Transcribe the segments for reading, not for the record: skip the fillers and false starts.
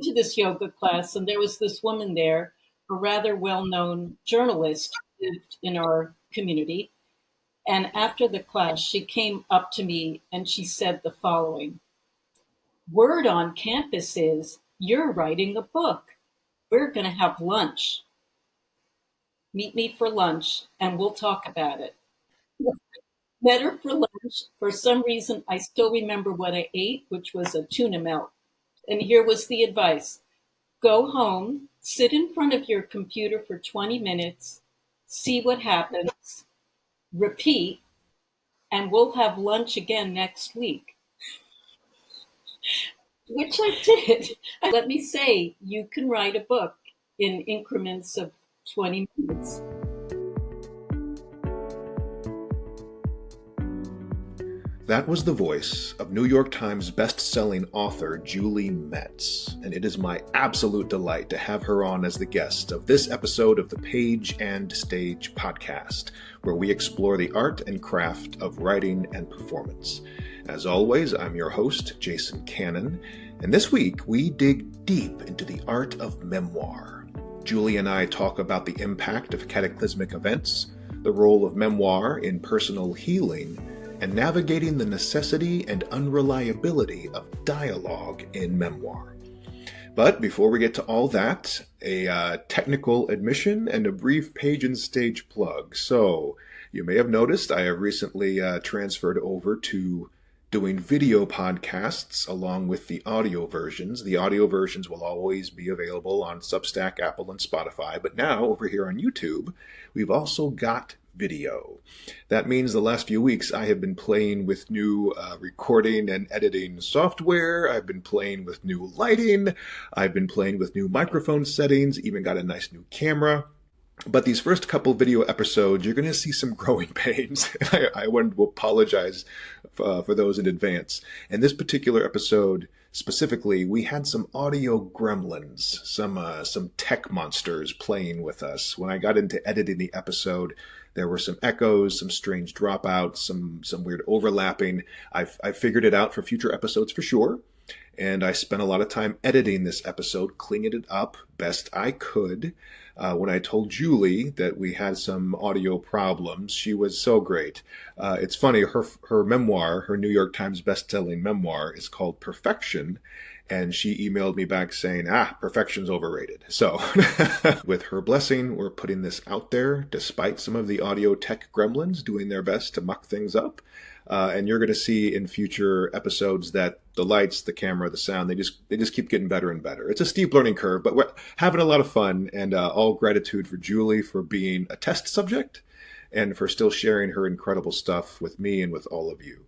to this yoga class, and there was this woman there, a rather well-known journalist who lived in our community. And after the class, she came up to me and she said the following: "Word on campus is you're writing a book. We're going to have lunch. Meet me for lunch and we'll talk about it." Met her for lunch. For some reason, I still remember what I ate, which was a tuna melt. And here was the advice: go home, sit in front of your computer for 20 minutes, see what happens, repeat, and we'll have lunch again next week. Which I did. Let me say, you can write a book in increments of 20 minutes. That was the voice of New York Times best-selling author Julie Metz, and it is my absolute delight to have her on as the guest of this episode of the Page and Stage podcast, where we explore the art and craft of writing and performance. As always, I'm your host, Jason Cannon, and this week we dig deep into the art of memoir. Julie and I talk about the impact of cataclysmic events, the role of memoir in personal healing, and navigating the necessity and unreliability of dialogue in memoir. But before we get to all that, a technical admission and a brief Page and Stage plug. So, you may have noticed I have recently transferred over to doing video podcasts along with the audio versions. The audio versions will always be available on Substack, Apple, and Spotify. But now, over here on YouTube, we've also got video. That means the last few weeks I have been playing with new recording and editing software. I've been playing with new lighting. I've been playing with new microphone settings, even got a nice new camera. But these first couple video episodes, you're going to see some growing pains. I wanted to apologize for those in advance. And this particular episode, specifically, we had some audio gremlins, some tech monsters playing with us. When I got into editing the episode, there were some echoes, some strange dropouts, some weird overlapping. I figured it out for future episodes for sure. And I spent a lot of time editing this episode, cleaning it up best I could. When I told Julie that we had some audio problems, she was so great. It's funny, her memoir, her New York Times best-selling memoir, is called Perfection. And she emailed me back saying, perfection's overrated. So with her blessing, we're putting this out there despite some of the audio tech gremlins doing their best to muck things up. And you're going to see in future episodes that the lights, the camera, the sound, they just keep getting better and better. It's a steep learning curve, but we're having a lot of fun, and all gratitude for Julie for being a test subject and for still sharing her incredible stuff with me and with all of you.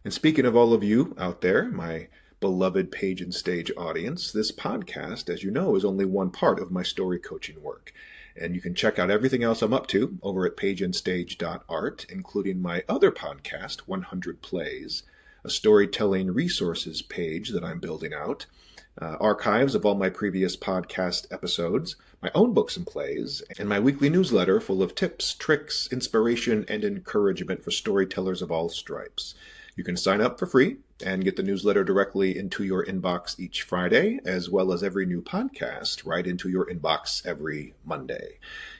And speaking of all of you out there, my beloved Page and Stage audience, this podcast, as you know, is only one part of my story coaching work. And you can check out everything else I'm up to over at pageandstage.art, including my other podcast, 100 Plays, a storytelling resources page that I'm building out, archives of all my previous podcast episodes, my own books and plays, and my weekly newsletter full of tips, tricks, inspiration, and encouragement for storytellers of all stripes. You can sign up for free and get the newsletter directly into your inbox each Friday, as well as every new podcast right into your inbox every Monday.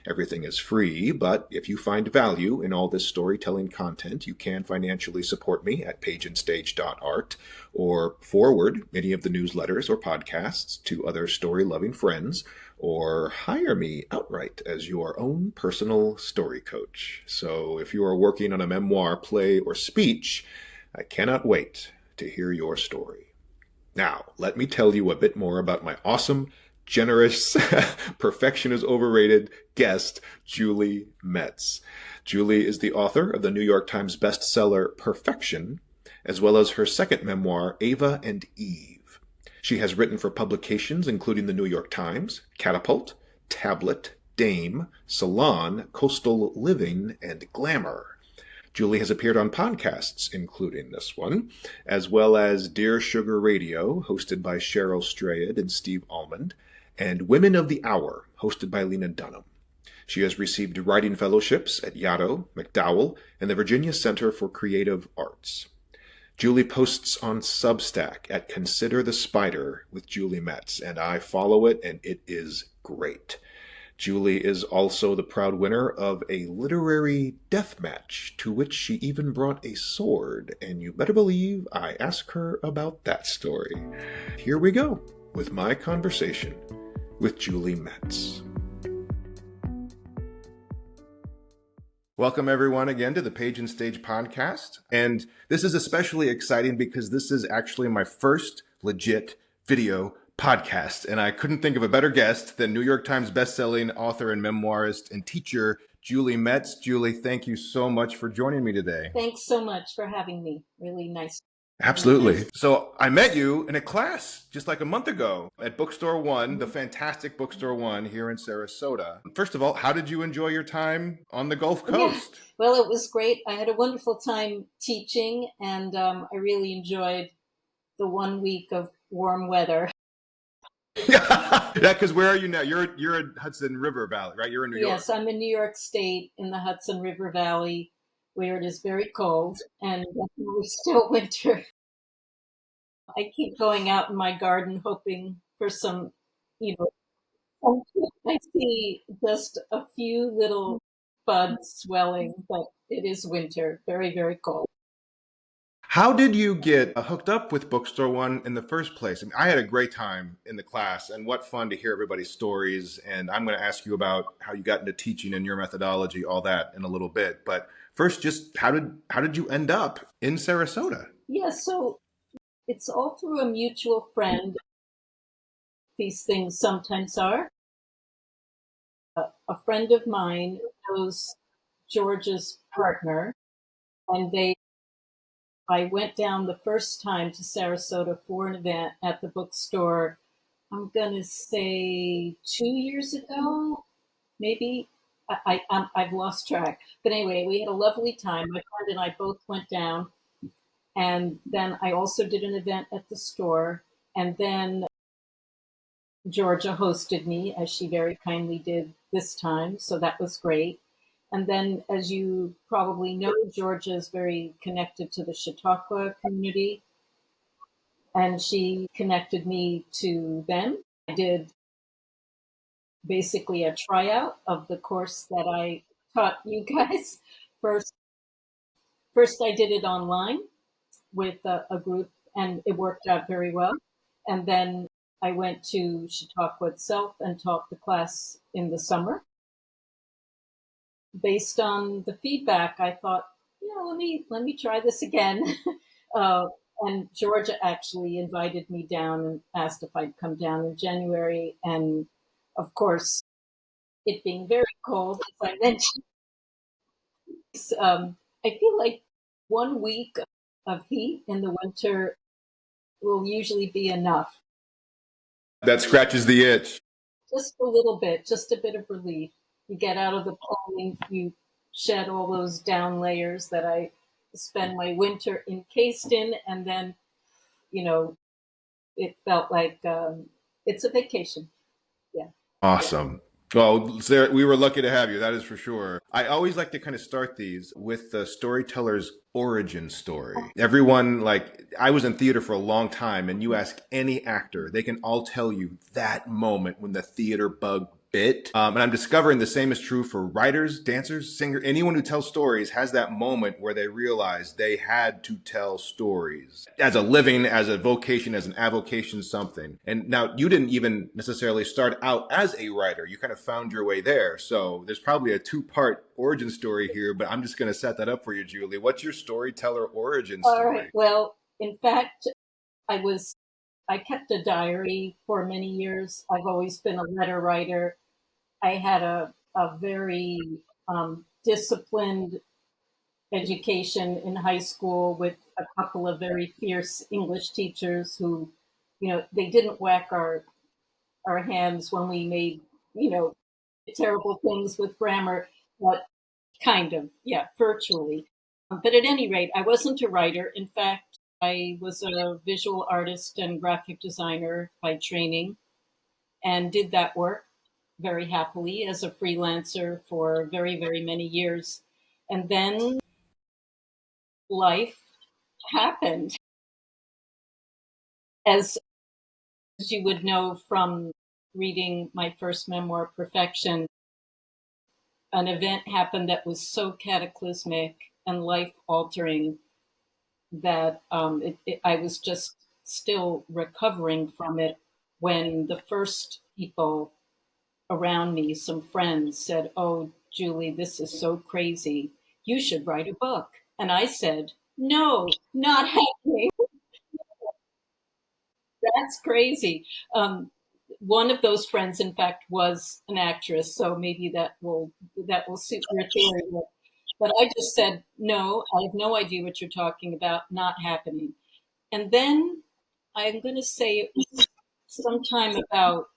Everything is free, but if you find value in all this storytelling content, you can financially support me at pageandstage.art or forward any of the newsletters or podcasts to other story-loving friends, or hire me outright as your own personal story coach. So if you are working on a memoir, play, or speech, I cannot wait to hear your story. Now, let me tell you a bit more about my awesome, generous, perfection is overrated guest, Julie Metz. Julie is the author of the New York Times bestseller Perfection, as well as her second memoir, Ava and Eve. She has written for publications including the New York Times, Catapult, Tablet, Dame, Salon, Coastal Living, and Glamour. Julie has appeared on podcasts, including this one, as well as Dear Sugar Radio, hosted by Cheryl Strayed and Steve Almond, and Women of the Hour, hosted by Lena Dunham. She has received writing fellowships at Yaddo, MacDowell, and the Virginia Center for Creative Arts. Julie posts on Substack at Consider the Spider with Julie Metz, and I follow it, and it is great. Julie is also the proud winner of a literary death match, to which she even brought a sword, and you better believe I ask her about that story. Here we go with my conversation with Julie Metz. Welcome, everyone, again to the Page and Stage podcast. And this is especially exciting because this is actually my first legit video podcast. And I couldn't think of a better guest than New York Times bestselling author and memoirist and teacher, Julie Metz. Julie, thank you so much for joining me today. Thanks so much for having me. Really nice. Absolutely. So I met you in a class just like a month ago at Bookstore One, the fantastic Bookstore One here in Sarasota. First of all, how did you enjoy your time on the Gulf Coast? Yeah. Well, it was great. I had a wonderful time teaching, and I really enjoyed the 1 week of warm weather. Yeah, because where are you now? You're in Hudson River Valley, right? You're in New York. Yes, I'm in New York State in the Hudson River Valley, where it is very cold and definitely still winter. I keep going out in my garden hoping for some, you know, I see just a few little buds swelling, but it is winter, very, very cold. How did you get hooked up with Bookstore One in the first place? I mean, I had a great time in the class, and what fun to hear everybody's stories. And I'm going to ask you about how you got into teaching and your methodology, all that in a little bit. But first, just how did you end up in Sarasota? Yeah, so it's all through a mutual friend. These things sometimes are. A friend of mine knows George's partner, and I went down the first time to Sarasota for an event at the bookstore. I'm gonna say 2 years ago, maybe. I've lost track. But anyway, we had a lovely time. My friend and I both went down, and then I also did an event at the store, and then Georgia hosted me, as she very kindly did this time, so that was great. And then, as you probably know, Georgia is very connected to the Chautauqua community, and she connected me to them. I did basically a tryout of the course that I taught you guys. First I did it online with a group, and it worked out very well. And then I went to Chautauqua itself and taught the class in the summer. Based on the feedback, I thought, let me try this again. And Georgia actually invited me down and asked if I'd come down in January. And of course, it being very cold, as I mentioned, I feel like 1 week of heat in the winter will usually be enough. That scratches the itch. Just a little bit, just a bit of relief. You get out of the cold, you shed all those down layers that I spend my winter encased in, and then, it felt like it's a vacation. Yeah. Awesome. Well, Sarah, we were lucky to have you, that is for sure. I always like to kind of start these with the storyteller's origin story. Everyone, I was in theater for a long time, and you ask any actor, they can all tell you that moment when the theater bug bit. And I'm discovering the same is true for writers, dancers, singers, anyone who tells stories has that moment where they realize they had to tell stories as a living, as a vocation, as an avocation, something. And now you didn't even necessarily start out as a writer. You kind of found your way there. So there's probably a two-part origin story here, but I'm just going to set that up for you, Julie. What's your storyteller origin story? All right. Well, in fact, I kept a diary for many years. I've always been a letter writer. I had a very disciplined education in high school with a couple of very fierce English teachers who, they didn't whack our hands when we made, terrible things with grammar, but kind of, yeah, virtually. But at any rate, I wasn't a writer. In fact, I was a visual artist and graphic designer by training, and did that work very happily as a freelancer for very, very many years. And then life happened, as you would know from reading my first memoir, Perfection, an event happened that was so cataclysmic and life altering that I was just still recovering from it when the first people around me, some friends, said, "Oh, Julie, this is so crazy. You should write a book." And I said, "No, not happening. That's crazy." Um, One of those friends, in fact, was an actress, so maybe that will suit your theory. But I just said, "No, I have no idea what you're talking about. Not happening." And then I'm going to say it was sometime about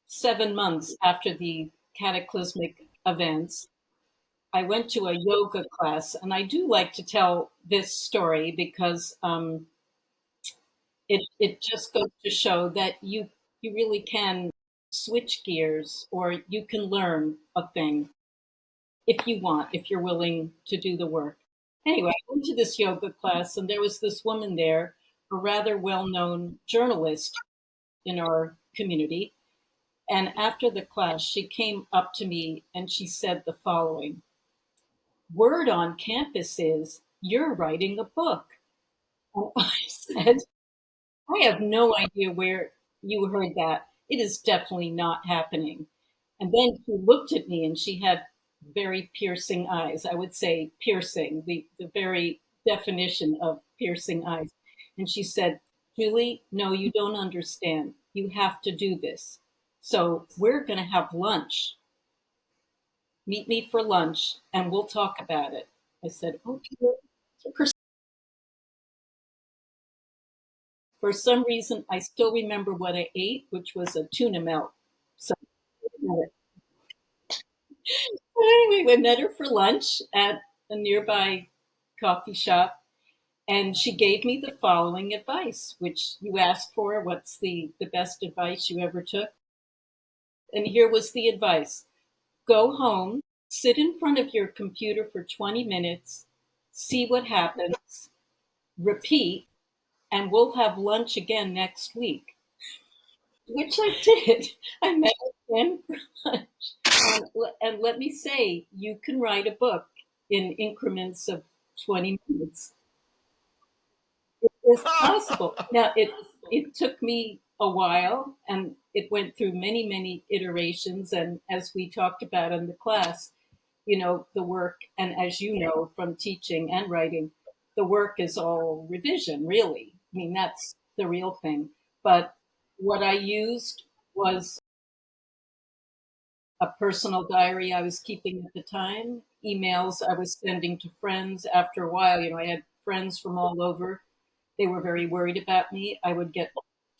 7 months after the cataclysmic events. I went to a yoga class, and I do like to tell this story because it just goes to show that you really can switch gears, or you can learn a thing if you want, if you're willing to do the work. Anyway, I went to this yoga class, and there was this woman there, a rather well-known journalist in our community. And after the class, she came up to me and she said the following: "Word on campus is you're writing a book." And I said, "I have no idea where you heard that. It is definitely not happening." And then she looked at me, and she had very piercing eyes. I would say piercing, the very definition of piercing eyes. And she said, "Julie, no, you don't understand. You have to do this. So we're going to have lunch. Meet me for lunch and we'll talk about it." I said, "Okay." For some reason, I still remember what I ate, which was a tuna melt. So anyway, we met her for lunch at a nearby coffee shop, and she gave me the following advice, which you asked for. What's the best advice you ever took? And here was the advice: go home, sit in front of your computer for 20 minutes, see what happens, repeat, and we'll have lunch again next week. Which I did. I met him for lunch. And let me say, you can write a book in increments of 20 minutes. It's possible. Now, it took me a while, and it went through many, many iterations. And as we talked about in the class, the work, and as you know from teaching and writing, the work is all revision, really. I mean, that's the real thing. But what I used was a personal diary I was keeping at the time, emails I was sending to friends. After a while, I had friends from all over. They were very worried about me. I would get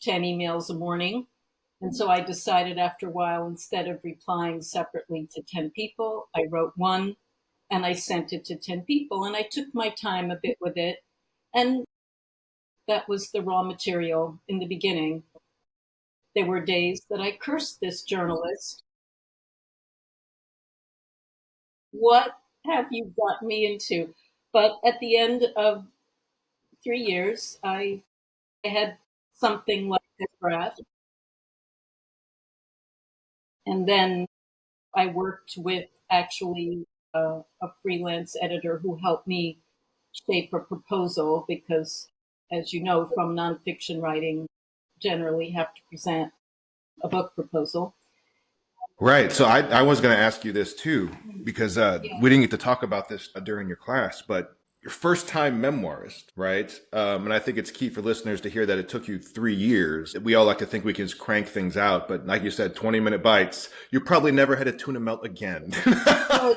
10 emails a morning. And so I decided after a while, instead of replying separately to 10 people, I wrote one and I sent it to 10 people. And I took my time a bit with it. And that was the raw material in the beginning. There were days that I cursed this journalist. What have you got me into? But at the end of 3 years, I had something like a draft. And then I worked with actually a freelance editor who helped me shape a proposal because, as you know, from nonfiction writing, generally have to present a book proposal. Right. So I was going to ask you this too, because we didn't get to talk about this during your class, but your first time memoirist, right? And I think it's key for listeners to hear that it took you 3 years. We all like to think we can just crank things out, but like you said, 20-minute bites. You probably never had a tuna melt again. No,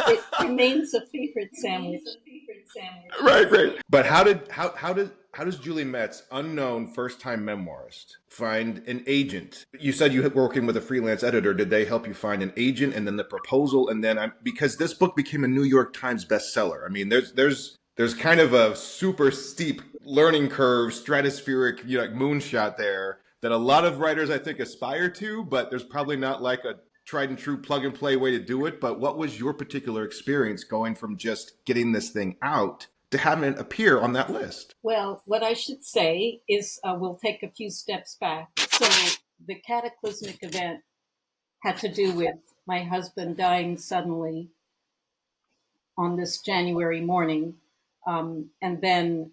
it remains a favorite sandwich. Right, right. But how does Julie Metz, unknown first time memoirist, find an agent? You said you were working with a freelance editor. Did they help you find an agent and then the proposal, and then because this book became a New York Times bestseller? I mean, there's kind of a super steep learning curve, stratospheric, like moonshot there that a lot of writers I think aspire to, but there's probably not like a tried and true plug and play way to do it. But what was your particular experience going from just getting this thing out to having it appear on that list? Well, what I should say is we'll take a few steps back. So the cataclysmic event had to do with my husband dying suddenly on this January morning. And then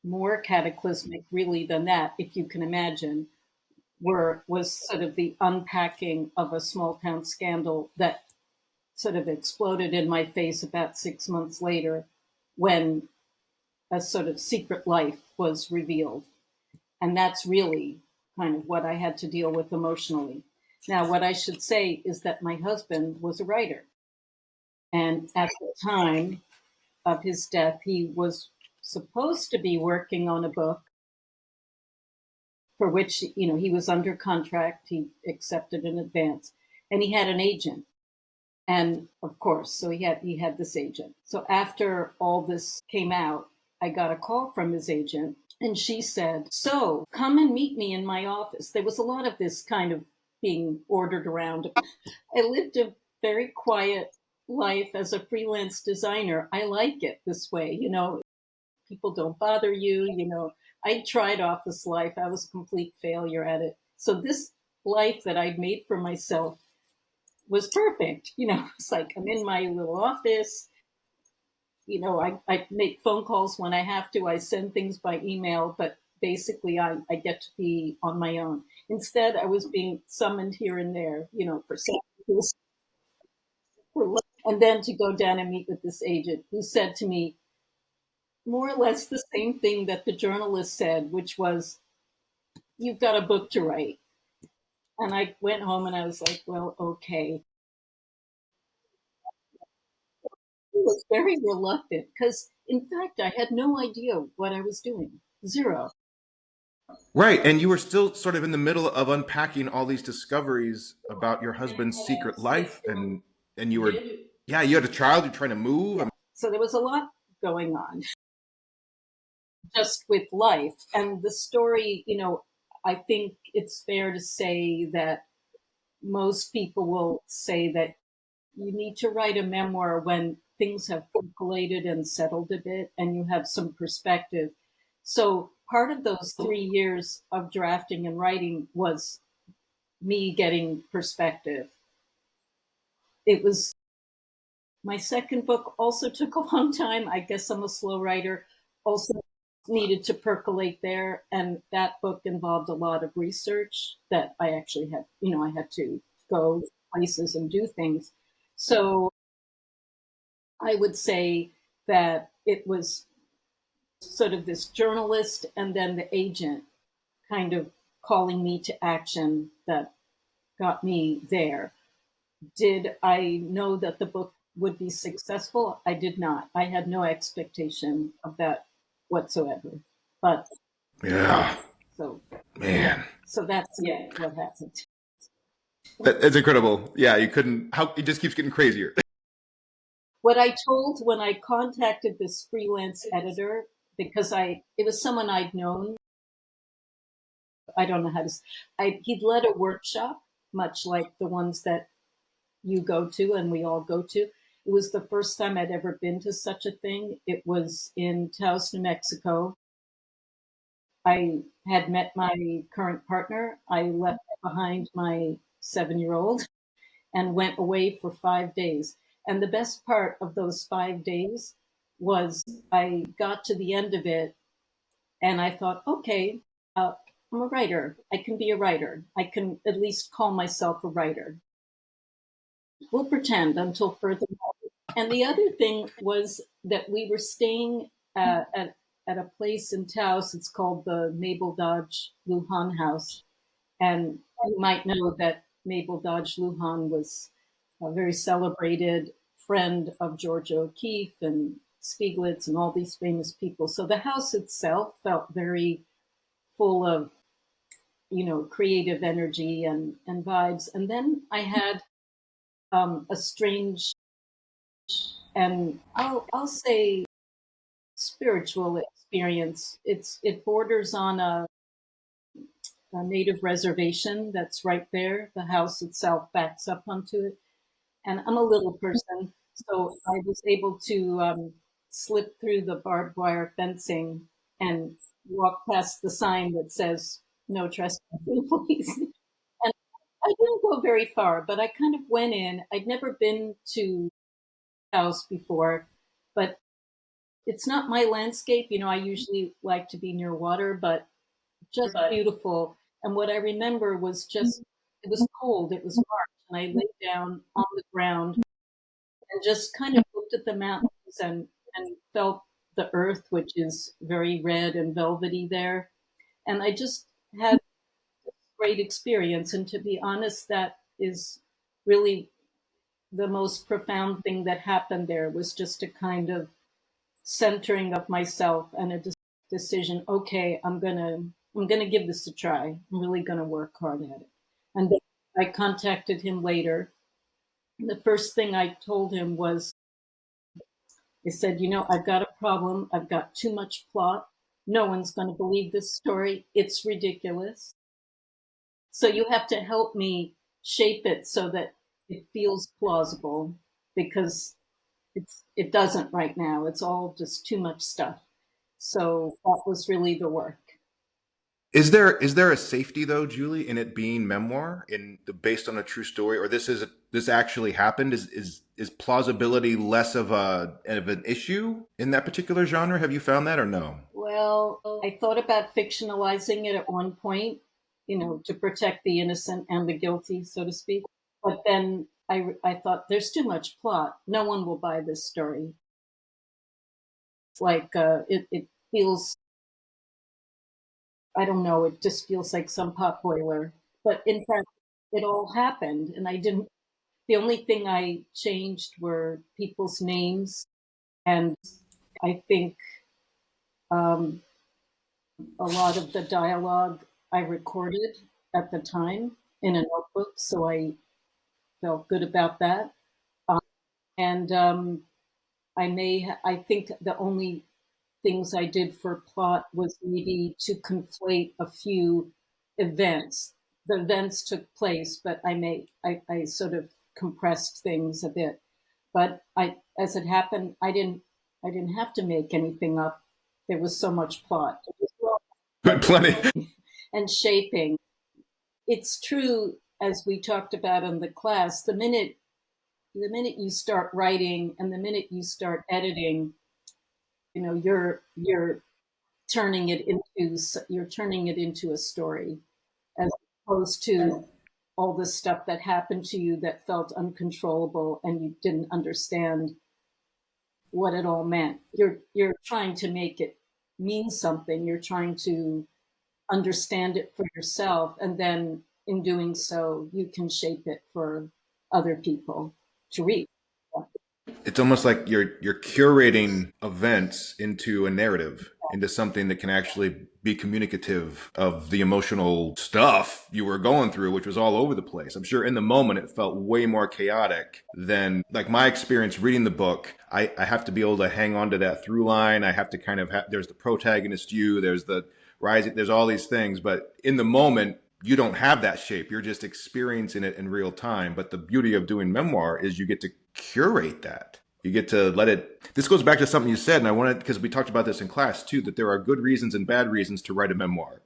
more cataclysmic, really, than that, if you can imagine, was sort of the unpacking of a small town scandal that sort of exploded in my face about 6 months later when a sort of secret life was revealed. And that's really kind of what I had to deal with emotionally. Now, what I should say is that my husband was a writer. And at the time of his death, he was supposed to be working on a book for which, he was under contract. He accepted in advance, and he had an agent. And of course, so he had this agent. So after all this came out, I got a call from his agent, and she said, "So come and meet me in my office." There was a lot of this kind of being ordered around. I lived a very quiet life as a freelance designer. I like it this way, people don't bother you, I tried office life. I was a complete failure at it. So this life that I'd made for myself was perfect. It's like I'm in my little office. I make phone calls when I have to. I send things by email, but basically I get to be on my own. Instead, I was being summoned here and there, for sessions, and then to go down and meet with this agent who said to me more or less the same thing that the journalist said, which was, "You've got a book to write." And I went home and I was like, well, okay. I was very reluctant because, in fact, I had no idea what I was doing. Zero. Right. And you were still sort of in the middle of unpacking all these discoveries about your husband's secret life. And you were, yeah, you had a child, you're trying to move. Yeah. So there was a lot going on just with life. And the story, I think it's fair to say that most people will say that you need to write a memoir when things have percolated and settled a bit and you have some perspective. So part of those 3 years of drafting and writing was me getting perspective. It was my second book also took a long time. I guess I'm a slow writer. Also needed to percolate there. And that book involved a lot of research that I actually had, I had to go places and do things. So I would say that it was sort of this journalist and then the agent kind of calling me to action that got me there. Did I know that the book would be successful? I did not. I had no expectation of that whatsoever. But Yeah. So, man. So that's what happened. That's incredible. Yeah, you couldn't. How it just keeps getting crazier. What I told when I contacted this freelance editor, because it was someone I'd known. I don't know how to. He'd led a workshop, much like the ones that you go to and we all go to. It was the first time I'd ever been to such a thing. It was in Taos, New Mexico. I had met my current partner. I left behind my 7-year-old and went away for 5 days. And the best part of those 5 days was I got to the end of it and I thought, okay, I'm a writer. I can be a writer. I can at least call myself a writer. We'll pretend until further notice. And the other thing was that we were staying at a place in Taos. It's called the Mabel Dodge Lujan House. And you might know that Mabel Dodge Lujan was a very celebrated friend of Georgia O'Keeffe and Stieglitz and all these famous people. So the house itself felt very full of, creative energy and vibes. And then I had a strange and I'll say spiritual experience. It borders on a native reservation that's right there. The house itself backs up onto it. And I'm a little person, so I was able to slip through the barbed wire fencing and walk past the sign that says no trespassing, please. And I didn't go very far, but I kind of went in. I'd never been to a house before, but it's not my landscape. I usually like to be near water, but just beautiful. And what I remember was just, it was cold, it was March, and I lay down on the ground and just kind of looked at the mountains and felt the earth, which is very red and velvety there. And I just had a great experience. And to be honest, that is really the most profound thing that happened there, was just a kind of centering of myself and a decision. Okay, I'm gonna give this a try. I'm really gonna work hard at it. And then I contacted him later. The first thing I told him was, I said, I've got a problem. I've got too much plot. No one's going to believe this story. It's ridiculous. So you have to help me shape it so that it feels plausible, because it doesn't right now. It's all just too much stuff. So that was really the work. Is there a safety though, Julie, in it being memoir, based on a true story, or this actually happened? Is plausibility less of an issue in that particular genre? Have you found that or no? Well, I thought about fictionalizing it at one point, to protect the innocent and the guilty, so to speak. But then I thought, there's too much plot. No one will buy this story. It's like it feels, I don't know, it just feels like some pot boiler. But in fact, it all happened, and I didn't. The only thing I changed were people's names, and I think um, a lot of the dialogue I recorded at the time in a notebook, so I felt good about that. Um, and I think the only things I did for plot was maybe to conflate a few events. The events took place, but I sort of compressed things a bit. But as it happened, I didn't have to make anything up. There was so much plot. It was But plenty. and shaping. It's true, as we talked about in the class, the minute you start writing and the minute you start editing, you're turning it into a story, as opposed to all the stuff that happened to you that felt uncontrollable and you didn't understand what it all meant. You're trying to make it mean something. You're trying to understand it for yourself, and then in doing so, you can shape it for other people to read. It's almost like you're curating events into a narrative, into something that can actually be communicative of the emotional stuff you were going through, which was all over the place. I'm sure in the moment it felt way more chaotic than, like, my experience reading the book. I have to be able to hang on to that through line. I have to kind of there's the protagonist you, there's the rising, there's all these things, but in the moment you don't have that shape. You're just experiencing it in real time. But the beauty of doing memoir is you get to curate that. You get to let it. This goes back to something you said, and I wanted, because we talked about this in class too, that there are good reasons and bad reasons to write a memoir,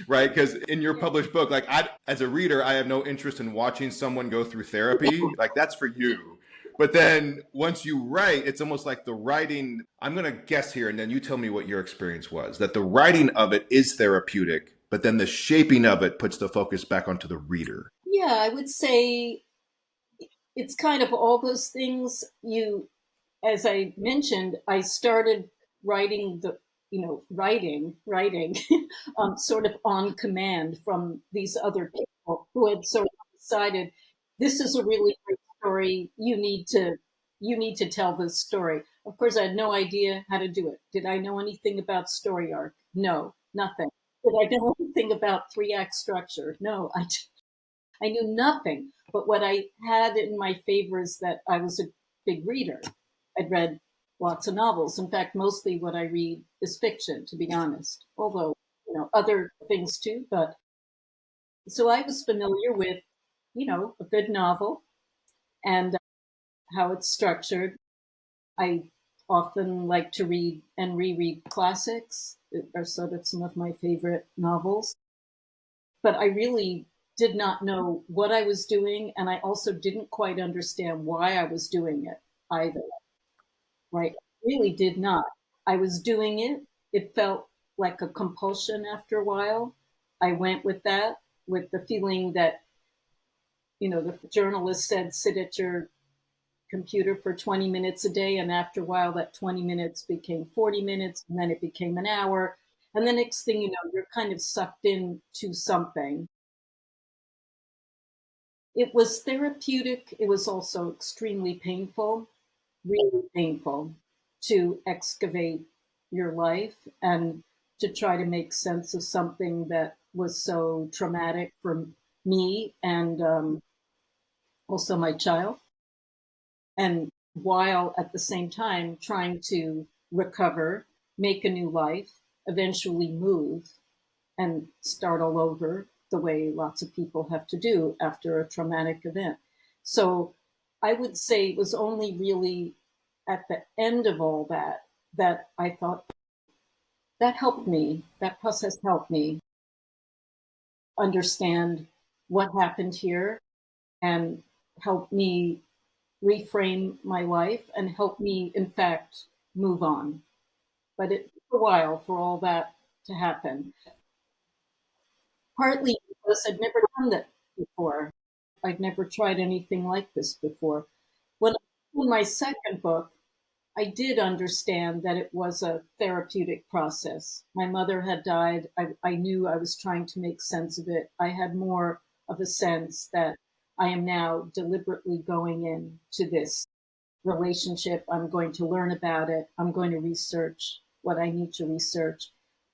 right? Because in your published book, like, as a reader, I have no interest in watching someone go through therapy. Like, that's for you. But then once you write, it's almost like the writing. I'm going to guess here, and then you tell me what your experience was. That the writing of it is therapeutic, but then the shaping of it puts the focus back onto the reader. Yeah, I would say it's kind of all those things. As I mentioned, I started writing writing sort of on command from these other people who had sort of decided, this is a really great story. You need to tell this story. Of course, I had no idea how to do it. Did I know anything about story arc? No, nothing. Did I know anything about 3-act structure? No, I knew nothing. But what I had in my favor is that I was a big reader. I'd read lots of novels. In fact, mostly what I read is fiction, to be honest, although, other things too. But so I was familiar with, a good novel and how it's structured. I often like to read and reread classics. Are sort of some of my favorite novels. But I really did not know what I was doing, and I also didn't quite understand why I was doing it either. Right? Really did not. I was doing it. It felt like a compulsion after a while. I went with that, with the feeling that, the journalist said, sit at your computer for 20 minutes a day. And after a while, that 20 minutes became 40 minutes, and then it became an hour. And the next thing you know, you're kind of sucked into something. It was therapeutic. It was also extremely painful, really painful to excavate your life and to try to make sense of something that was so traumatic for me and also my child. And while at the same time trying to recover, make a new life, eventually move and start all over the way lots of people have to do after a traumatic event. So I would say it was only really at the end of all that that I thought that helped me, that process helped me understand what happened here and help me reframe my life and help me, in fact, move on. But it took a while for all that to happen. Partly because I'd never done that before. I'd never tried anything like this before. When I in my second book, I did understand that it was a therapeutic process. My mother had died. I knew I was trying to make sense of it. I had more of a sense that I am now deliberately going into this relationship. I'm going to learn about it. I'm going to research what I need to research.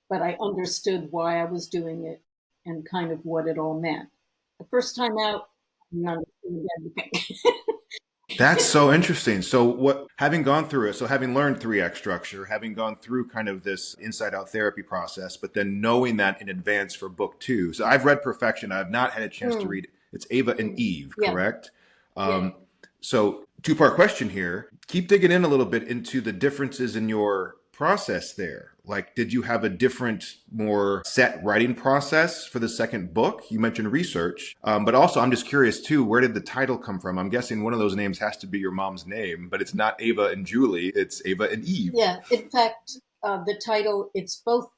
But I understood why I was doing it and kind of what it all meant. The first time out, I didn't understand everything. That's so interesting. So what having gone through it, so having learned 3X structure, having gone through kind of this inside out therapy process, but then knowing that in advance for book 2. So I've read Perfection. I've not had a chance to read it's Ava and Eve, Yeah, correct? yeah. So two-part question here. Keep digging in a little bit into the differences in your process there. Like, did you have a different, more set writing process for the second book? You mentioned research, but also I'm just curious too, where did the title come from? I'm guessing one of those names has to be your mom's name, but it's not Ava and Julie, it's Ava and Eve. Yeah, in fact, the title, it's both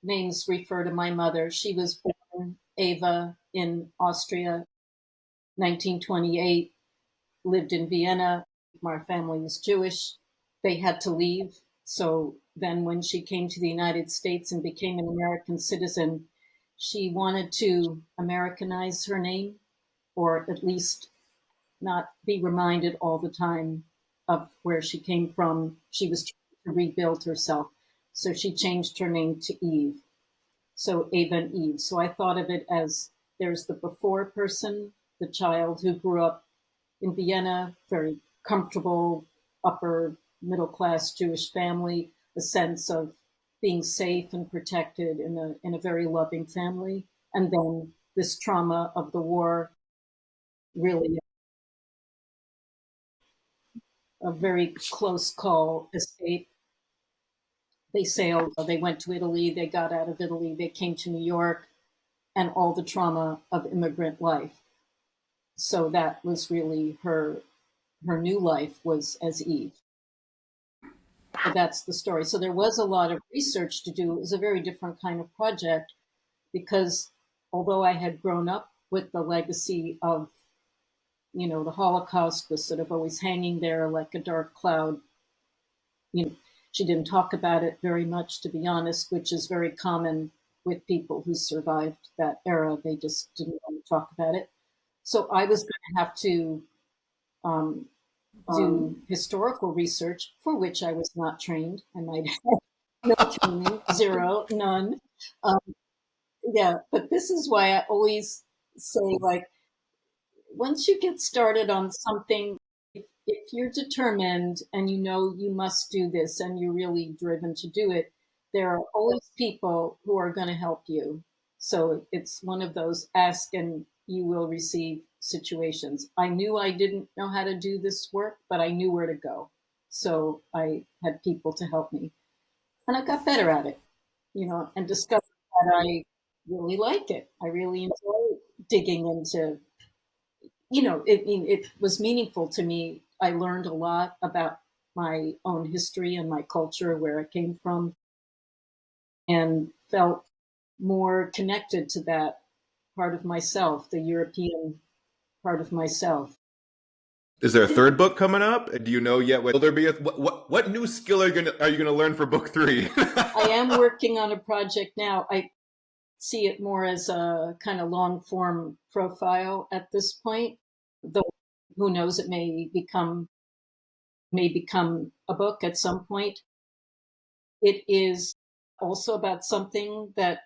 names refer to my mother. She was born Ava in Austria, 1928, lived in Vienna. My family was Jewish. They had to leave. So then when she came to the United States and became an American citizen, she wanted to Americanize her name, or at least not be reminded all the time of where she came from. She was trying to rebuild herself. So she changed her name to Eve. So Ava and Eve. So I thought of it as there's the before person, the child who grew up in Vienna, very comfortable, upper middle class Jewish family, a sense of being safe and protected in a very loving family. And then this trauma of the war, really a very close call escape. They sailed, they went to Italy, they got out of Italy, they came to New York, and all the trauma of immigrant life. So that was really her new life was as Eve. But that's the story. So there was a lot of research to do. It was a very different kind of project because although I had grown up with the legacy of, the Holocaust was sort of always hanging there like a dark cloud. She didn't talk about it very much, to be honest, which is very common with people who survived that era. They just didn't want to talk about it. So I was going to have to um, do historical research for which I was not trained. I might have no training, zero, none. Um, yeah, but this is why I always say, like, once you get started on something, if you're determined and you know you must do this and you're really driven to do it, there are always people who are going to help you. So it's one of those ask and you will receive situations. I knew I didn't know how to do this work, but I knew where to go. So I had people to help me. And I got better at it, and discovered that I really like it. I really enjoy digging into, it was meaningful to me. I learned a lot about my own history and my culture, where I came from, and felt more connected to that part of myself, the European part of myself. Is there a third book coming up? Do you know yet? Will there be what new skill are you gonna learn for book three? I am working on a project now. I see it more as a kind of long form profile at this point, though who knows, it may become a book at some point. It is also about something that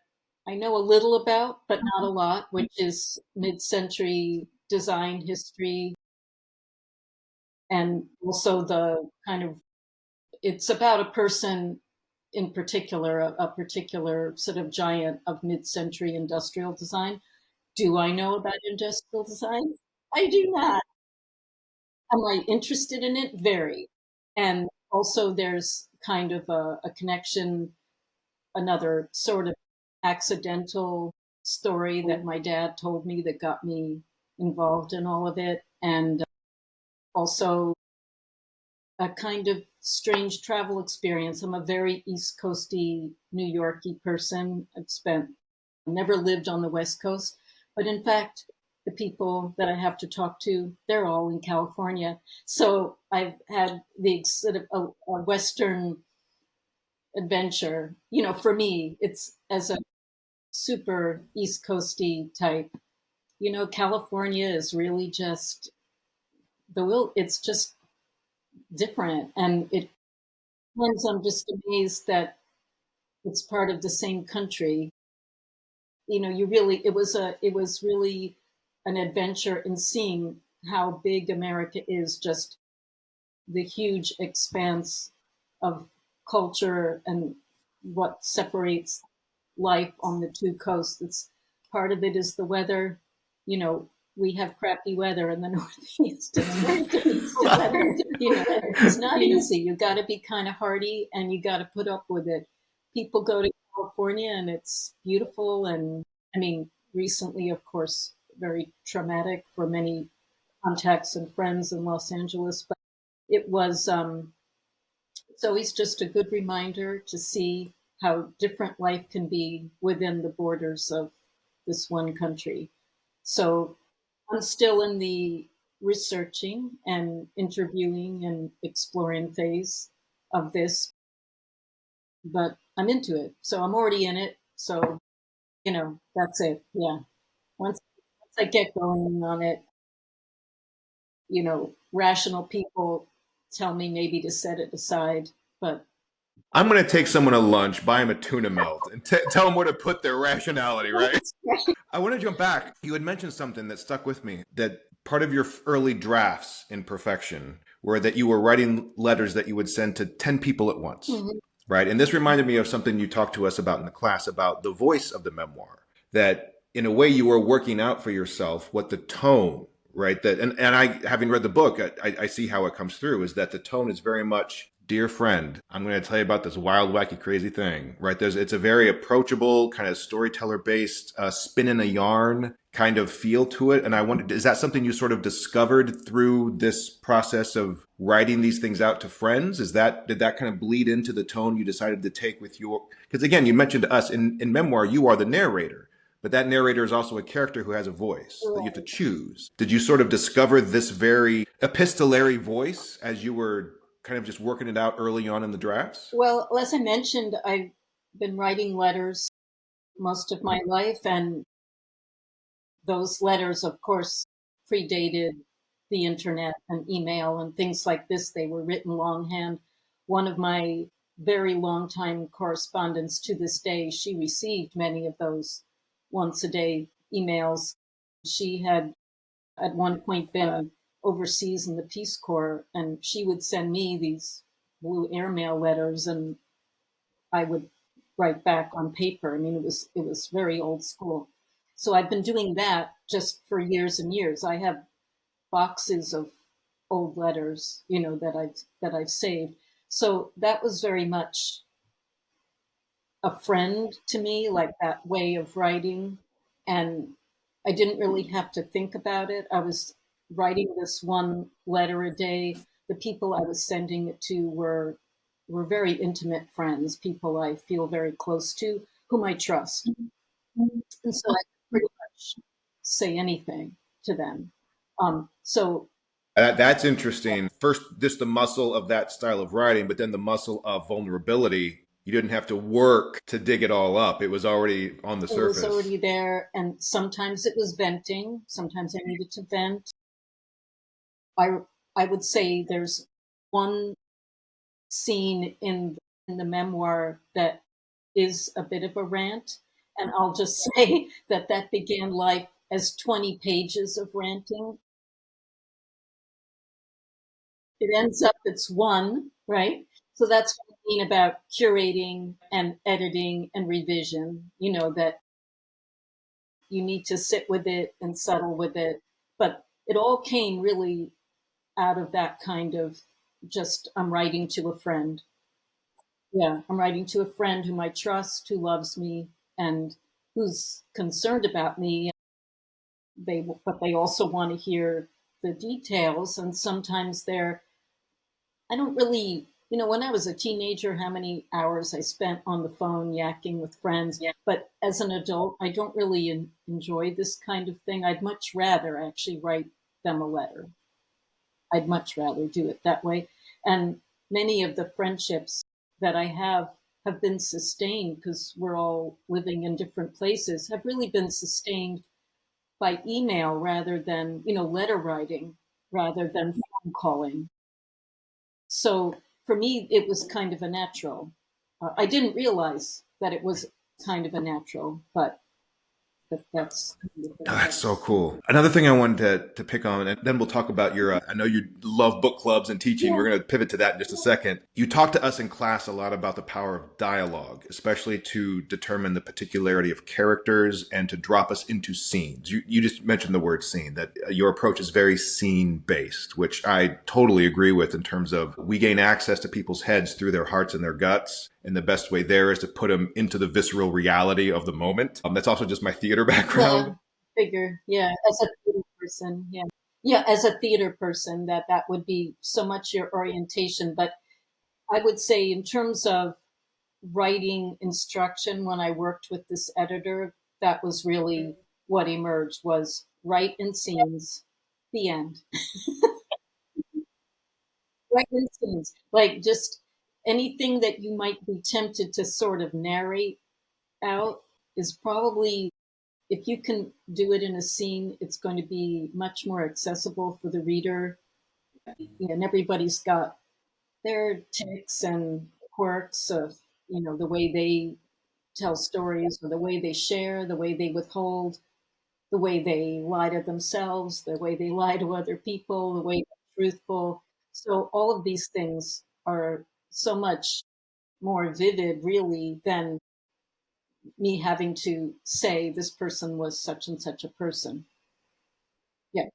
I know a little about, but not a lot, which is mid-century design history, and also the kind of, it's about a person in particular, a particular sort of giant of mid-century industrial design. Do I know about industrial design? I do not. Am I interested in it? Very. And also, there's kind of a connection, another sort of accidental story that my dad told me that got me involved in all of it. And also a kind of strange travel experience. I'm a very East Coasty, New Yorky person. Never lived on the West Coast, but in fact, the people that I have to talk to, they're all in California. So I've had the sort of a Western adventure. For me, it's as a super East Coasty type. California is really just it's just different, and I'm just amazed that it's part of the same country. It was really an adventure in seeing how big America is, just the huge expanse of culture and what separates life on the two coasts. It's part of it is the weather. We have crappy weather in the Northeast. It's very difficult weather. It's not easy. You got to be kind of hardy, and you got to put up with it. People go to California and it's beautiful, and I mean, recently, of course, very traumatic for many contacts and friends in Los Angeles, but it was it's always just a good reminder to see how different life can be within the borders of this one country. So I'm still in the researching and interviewing and exploring phase of this, but I'm into it. So I'm already in it. So, that's it. Yeah. Once I get going on it, rational people tell me maybe to set it aside, but I'm gonna take someone to lunch, buy them a tuna melt, and tell them where to put their rationality, right? I want to jump back. You had mentioned something that stuck with me, that part of your early drafts in perfection were that you were writing letters that you would send to 10 people at once, Mhm. right? And this reminded me of something you talked to us about in the class about the voice of the memoir, that in a way you were working out for yourself what the tone, right? And I, having read the book, I see how it comes through, is that the tone is very much, dear friend, I'm going to tell you about this wild, wacky, crazy thing, right? It's a very approachable kind of storyteller based, spin in a yarn kind of feel to it. And I wondered, is that something you sort of discovered through this process of writing these things out to friends? Did that kind of bleed into the tone you decided to take with because again, you mentioned to us in memoir, you are the narrator. But that narrator is also a character who has a voice that you have to choose. Did you sort of discover this very epistolary voice as you were kind of just working it out early on in the drafts? Well, as I mentioned, I've been writing letters most of my life, and those letters, of course, predated the internet and email and things like this. They were written longhand. One of my very long-time correspondents to this day, she received many of those once a day emails. She had at one point been overseas in the Peace Corps, and she would send me these blue airmail letters, and I would write back on paper. I mean, it was very old school. So I've been doing that just for years and years. I have boxes of old letters, that I've saved. So that was very much a friend to me, like that way of writing. And I didn't really have to think about it. I was writing this one letter a day. The people I was sending it to were very intimate friends, people I feel very close to, whom I trust. And so I could pretty much say anything to them. So That's interesting. First, just the muscle of that style of writing, but then the muscle of vulnerability. You didn't have to work to dig it all up. It was already on the it was surface. already there, and sometimes it was venting. Sometimes I needed to vent. I I would say there's one scene in the memoir that is a bit of a rant, and I'll just say that that began life as 20 pages of ranting. It ends up it's one, right? So that's what I mean about curating and editing and revision, that you need to sit with it and settle with it. But it all came really out of that kind of just, I'm writing to a friend. Yeah, I'm writing to a friend whom I trust, who loves me, and who's concerned about me. But they also want to hear the details, and sometimes I don't really, when I was a teenager, how many hours I spent on the phone yakking with friends. Yeah. But as an adult, I don't really enjoy this kind of thing. I'd much rather actually write them a letter. I'd much rather do it that way. And many of the friendships that I have been sustained because we're all living in different places, have really been sustained by email rather than, letter writing rather than phone calling. So for me, it was kind of a natural. I didn't realize that it was kind of a natural, but that's kind of the Oh, way that's so cool. Another thing I wanted to pick on, and then we'll talk about your, I know you love book clubs and teaching. Yeah. We're going to pivot to that in just a second. You talked to us in class a lot about the power of dialogue, especially to determine the particularity of characters and to drop us into scenes. You just mentioned the word scene, that your approach is very scene based, which I totally agree with in terms of we gain access to people's heads through their hearts and their guts. And the best way there is to put them into the visceral reality of the moment. That's also just my theater Yeah, background. figure. Yeah, as a theater person. Yeah. Yeah, as a theater person, that would be so much your orientation. But I would say in terms of writing instruction, when I worked with this editor, that was really what emerged was write in scenes, the end. Write in scenes. Like just anything that you might be tempted to sort of narrate out is probably, if you can do it in a scene, it's going to be much more accessible for the reader. And everybody's got their tics and quirks of, the way they tell stories or the way they share, the way they withhold, the way they lie to themselves, the way they lie to other people, the way they're truthful. So all of these things are so much more vivid, really, than me having to say this person was such and such a person. Yeah.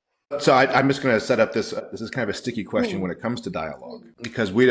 So I'm just going to set up this. This is kind of a sticky question Mm. when it comes to dialogue, because we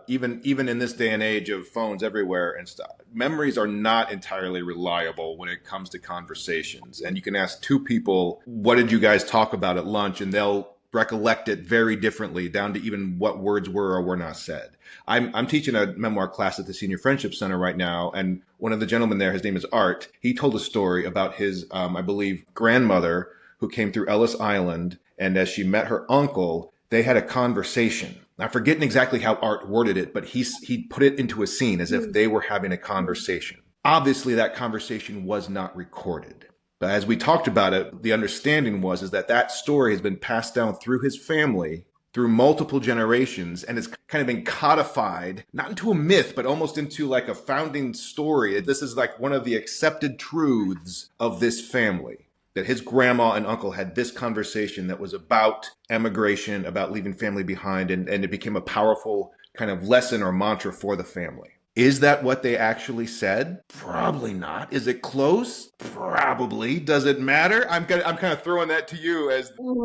even in this day and age of phones everywhere and stuff, memories are not entirely reliable when it comes to conversations. And you can ask two people, "What did you guys talk about at lunch?" and they'll recollect it very differently, down to even what words were or were not said. I'm teaching a memoir class at the Senior Friendship Center right now, and one of the gentlemen there, his name is Art. He told a story about his, I believe, grandmother who came through Ellis Island. And as she met her uncle, they had a conversation. I'm forgetting exactly how Art worded it, but he put it into a scene as if they were having a conversation. Obviously, that conversation was not recorded. But as we talked about it, the understanding is that that story has been passed down through his family through multiple generations and has kind of been codified, not into a myth, but almost into like a founding story. This is like one of the accepted truths of this family, that his grandma and uncle had this conversation that was about emigration, about leaving family behind, and it became a powerful kind of lesson or mantra for the family. Is that what they actually said? Probably not. Is it close? Probably. Does it matter? I'm kind of throwing that to you Mhm.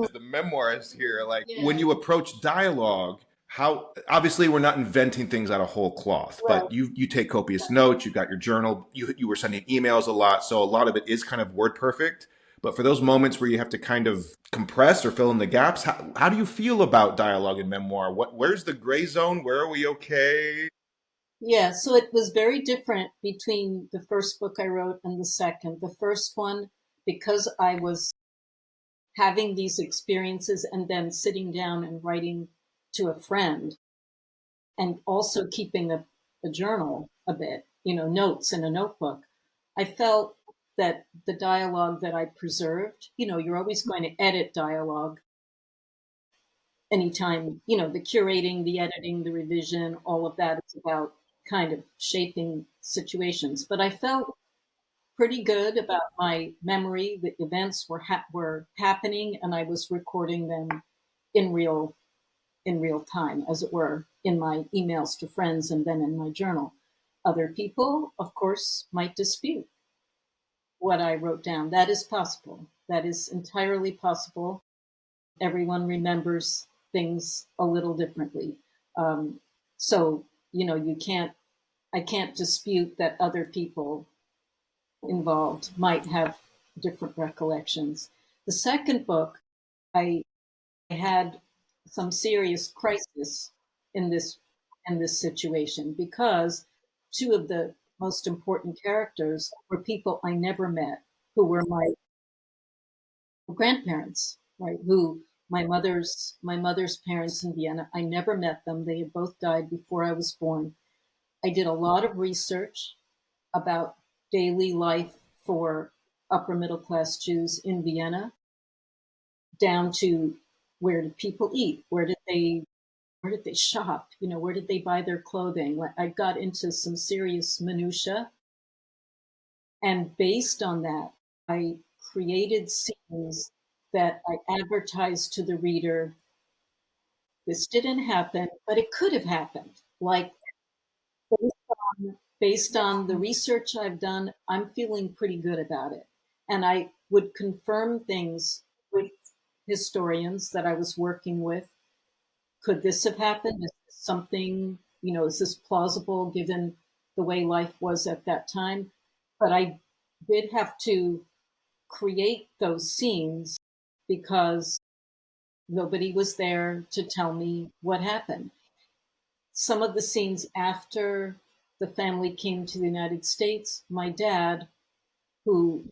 as the memoirist here. Like when Yeah, you approach dialogue, how obviously we're not inventing things out of whole cloth, right. but you take copious notes, you got your journal, you were sending emails a lot, so a lot of it is kind of word perfect. But for those moments where you have to kind of compress or fill in the gaps, how do you feel about dialogue in memoir? Where's the gray zone? Where are we okay? Yeah, so it was very different between the first book I wrote and the second. The first one, because I was having these experiences and then sitting down and writing to a friend and also keeping a journal a bit, notes in a notebook, I felt that the dialogue that I preserved, you're always going to edit dialogue anytime, the curating, the editing, the revision, all of that is about kind of shaping situations. But I felt pretty good about my memory. The events were happening, and I was recording them in real time, as it were, in my emails to friends and then in my journal. Other people, of course, might dispute what I wrote down. That is possible. That is entirely possible. Everyone remembers things a little differently. Um, so, I can't dispute that other people involved might have different recollections. The second book, I had some serious crisis in this situation because two of the most important characters were people I never met, who were my grandparents, right? Who my mother's parents in Vienna. I never met them. They had both died before I was born. I did a lot of research about daily life for upper middle class Jews in Vienna, down to where did people eat? Where did they shop? Where did they buy their clothing? Like, I got into some serious minutia, and based on that, I created scenes that I advertised to the reader. This didn't happen, but it could have happened. Like, based on the research I've done, I'm feeling pretty good about it. And I would confirm things with historians that I was working with. Could this have happened? Is this something, is this plausible given the way life was at that time? But I did have to create those scenes because nobody was there to tell me what happened. Some of the scenes after the family came to the United States, my dad, who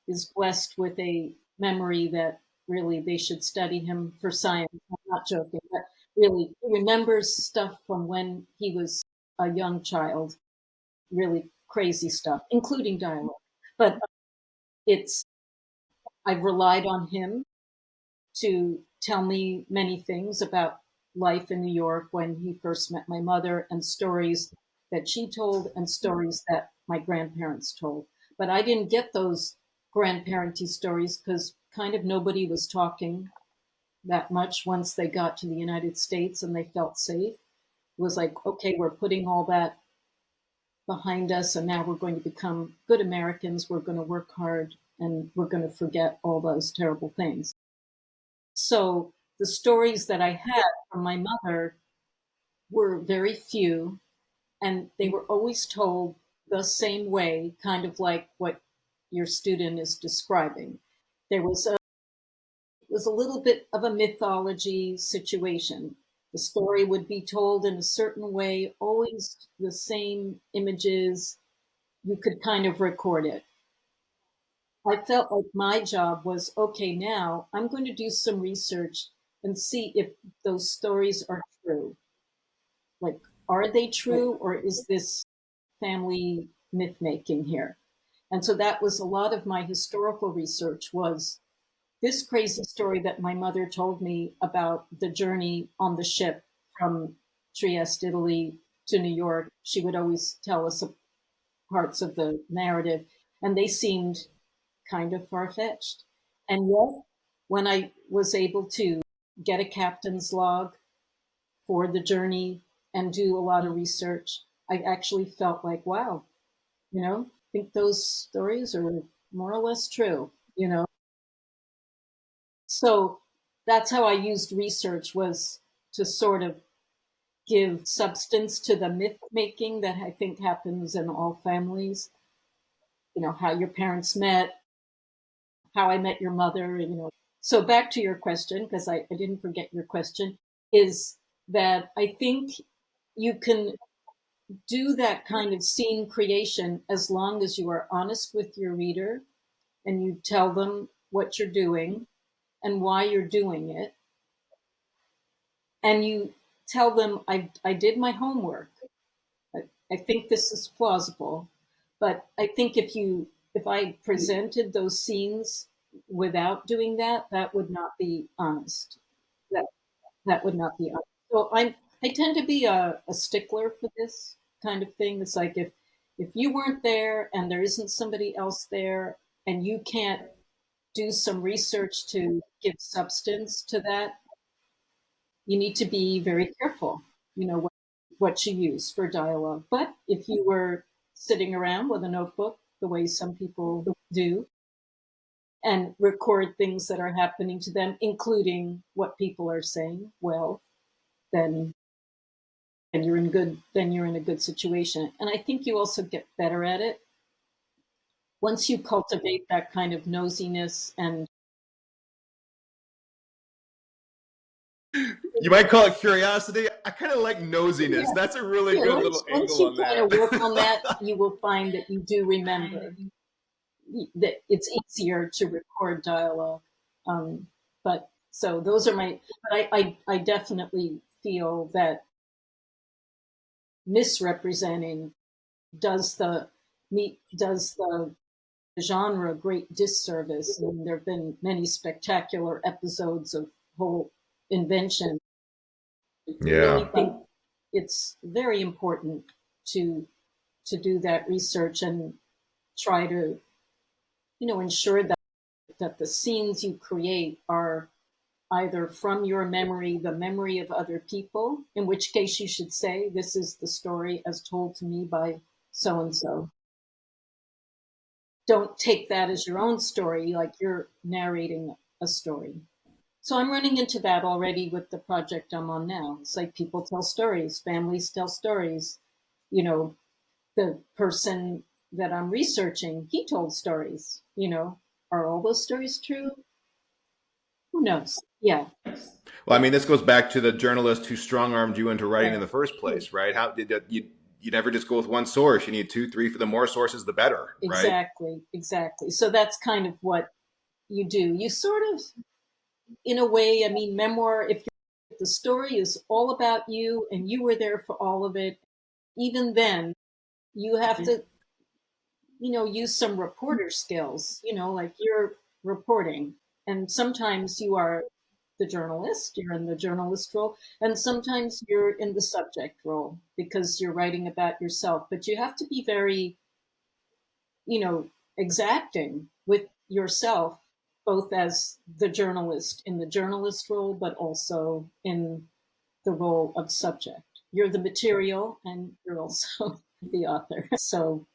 is blessed with a memory that really they should study him for science. I'm not joking, but really he remembers stuff from when he was a young child, really crazy stuff, including dialogue. But it's I've relied on him to tell me many things about life in New York when he first met my mother, and stories that she told and stories that my grandparents told. But I didn't get those grandparenty stories because kind of nobody was talking that much once they got to the United States and they felt safe. It was like, okay, we're putting all that behind us and now we're going to become good Americans. We're going to work hard and we're going to forget all those terrible things. So the stories that I had from my mother were very few, and they were always told the same way, kind of like what your student is describing. There was a little bit of a mythology situation. The story would be told in a certain way, always the same images. You could kind of record it. I felt like my job was okay, now I'm going to do some research and see if those stories are true. Like, are they true or is this family myth making here? And so that was a lot of my historical research, was this crazy story that my mother told me about the journey on the ship from Trieste, Italy to New York. She would always tell us parts of the narrative, and they seemed kind of far fetched. And yet, when I was able to get a captain's log for the journey and do a lot of research, I actually felt like, wow, I think those stories are more or less true. So that's how I used research, was to sort of give substance to the myth making that I think happens in all families. How your parents met, how I met your mother. So back to your question, because I didn't forget your question, is that I think you can do that kind of scene creation as long as you are honest with your reader and you tell them what you're doing and why you're doing it. And you tell them, I did my homework. I think this is plausible. But I think if I presented those scenes without doing that, that would not be honest. That that would not be honest. So I tend to be a stickler for this kind of thing. It's like if you weren't there and there isn't somebody else there and you can't do some research to give substance to that, you need to be very careful, what you use for dialogue. But if you were sitting around with a notebook, the way some people do, and record things that are happening to them, including what people are saying, well, then you're in a good situation. And I think you also get better at it once you cultivate that kind of nosiness and You might call it curiosity. I kind of like nosiness. yeah, That's a really yeah. good Once little once angle you on kind of work on that, that. you will find that you do remember, that it's easier to record dialogue. Um, but so those are my. But I definitely feel that misrepresenting does the does the genre great disservice, and there have been many spectacular episodes of whole invention. I really Yeah. think it's very important to do that research and try to ensure that the scenes you create are either from your memory, the memory of other people, in which case you should say, this is the story as told to me by so and so. Don't take that as your own story, like you're narrating a story. So I'm running into that already with the project I'm on now. It's like people tell stories, families tell stories. You know, the person that I'm researching, he told stories. Are all those stories true? Who knows? Yeah. Well, I mean, this goes back to the journalist who strong armed you into writing Yeah. in the first place, right? How did that, you never just go with one source. You need two, three. For the more sources, the better, right? Exactly. Exactly. So that's kind of what you do. You sort of, in a way, I mean, memoir, if the story is all about you and you were there for all of it, even then, you have to, use some reporter skills, like you're reporting. And sometimes you are the journalist, you're in the journalist role, and sometimes you're in the subject role because you're writing about yourself. But you have to be very, exacting with yourself, both as the journalist in the journalist role, but also in the role of subject. You're the material and you're also the author. So,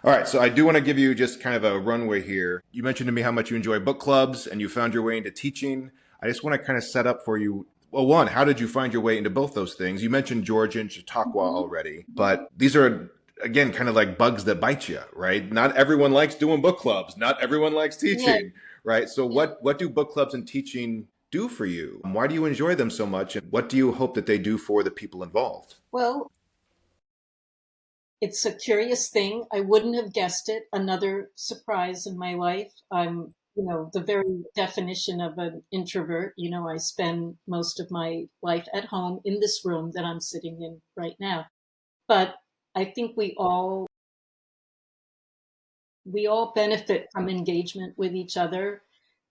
All right, so I do want to give you just kind of a runway here. You mentioned to me how much you enjoy book clubs and you found your way into teaching. I just want to kind of set up for you. Well, one, how did you find your way into both those things? You mentioned Georgia and Chautauqua mhm. already, but these are, again, kind of like bugs that bite you, right? Not everyone likes doing book clubs. Not everyone likes Yeah, teaching, right? So yeah. what do book clubs and teaching do for you? Why do you enjoy them so much? And what do you hope that they do for the people involved? Well, it's a curious thing. I wouldn't have guessed it. Another surprise in my life. I'm, the very definition of an introvert. I spend most of my life at home in this room that I'm sitting in right now. But I think we all benefit from engagement with each other.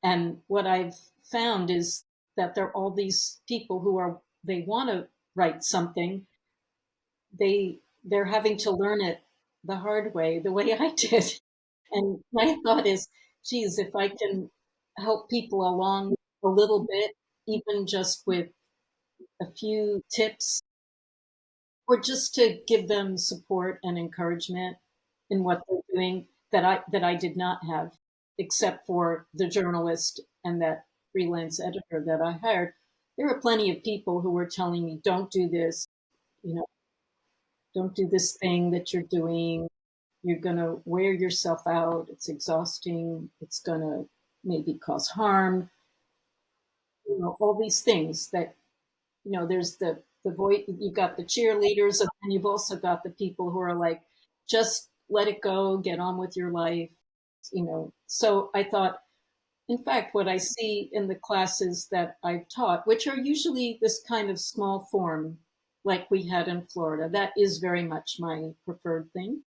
And what I've found is that there are all these people they want to write something. They're having to learn it the hard way, the way I did. And my thought is, geez, if I can help people along a little bit, even just with a few tips, or just to give them support and encouragement in what they're doing that I did not have, except for the journalist and that freelance editor that I hired. There were plenty of people who were telling me, "Don't do this, you know, don't do this thing that you're doing. You're going to wear yourself out. It's exhausting. It's going to maybe cause harm." All these things that, there's the voice, you've got the cheerleaders, and you've also got the people who are like, just let it go, get on with your life. So I thought, in fact, what I see in the classes that I've taught, which are usually this kind of small form, like we had in Florida, that is very much my preferred thing.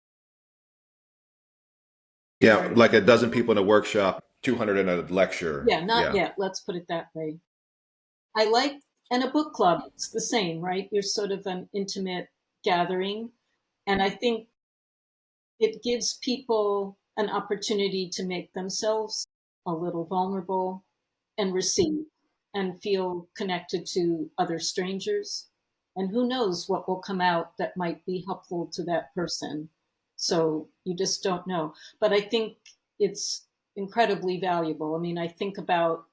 Yeah, like a dozen people in a workshop, 200 in a lecture. Yeah, not Yeah. yet. Let's put it that way. I like, and a book club, it's the same, right? You're sort of an intimate gathering. And I think it gives people an opportunity to make themselves a little vulnerable and receive and feel connected to other strangers. And who knows what will come out that might be helpful to that person. So you just don't know. But I think it's incredibly valuable. I mean, I think about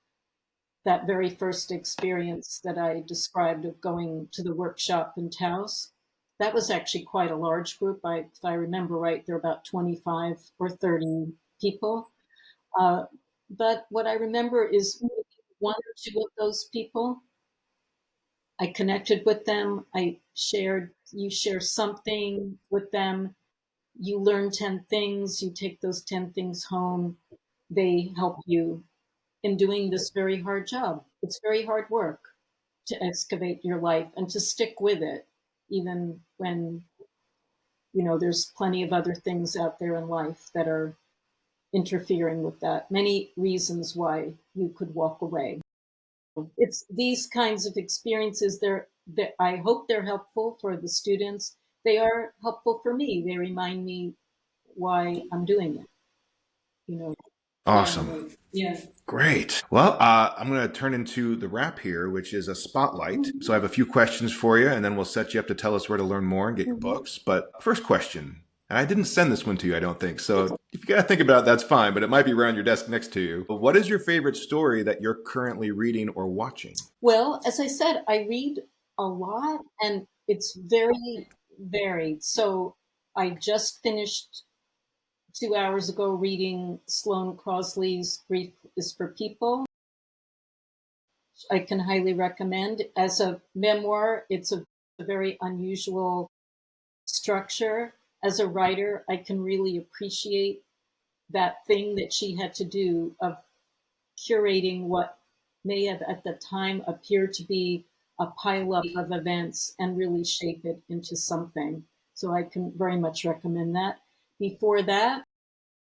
that very first experience that I described of going to the workshop in Taos. That was actually quite a large group. If I remember right, there were about 25 or 30 people. Uh, but what I remember is one or two of those people, I connected with them. You share something with them. You learn 10 things. You take those 10 things home. They help you in doing this very hard job. It's very hard work to excavate your life and to stick with it, even when, there's plenty of other things out there in life that are interfering with that. Many reasons why you could walk away. It's these kinds of experiences that I hope they're helpful for the students. They are helpful for me. They remind me why I'm doing it. You know. Awesome. Yeah. Great. Well, I'm going to turn into the wrap here, which is a spotlight. So I have a few questions for you, and then we'll set you up to tell us where to learn more and get your books. But first question, and I didn't send this one to you, I don't think. So if you got to think about it, that's fine, but it might be around your desk next to you. What is your favorite story that you're currently reading or watching? Well, as I said, I read a lot and it's very varied. So I just finished 2 hours ago reading Sloane Crosley's Grief is for People. I can highly recommend. As a memoir, it's a very unusual structure. As a writer, I can really appreciate that thing that she had to do of curating what may have at the time appeared to be a pileup of events and really shape it into something. So I can very much recommend that. Before that,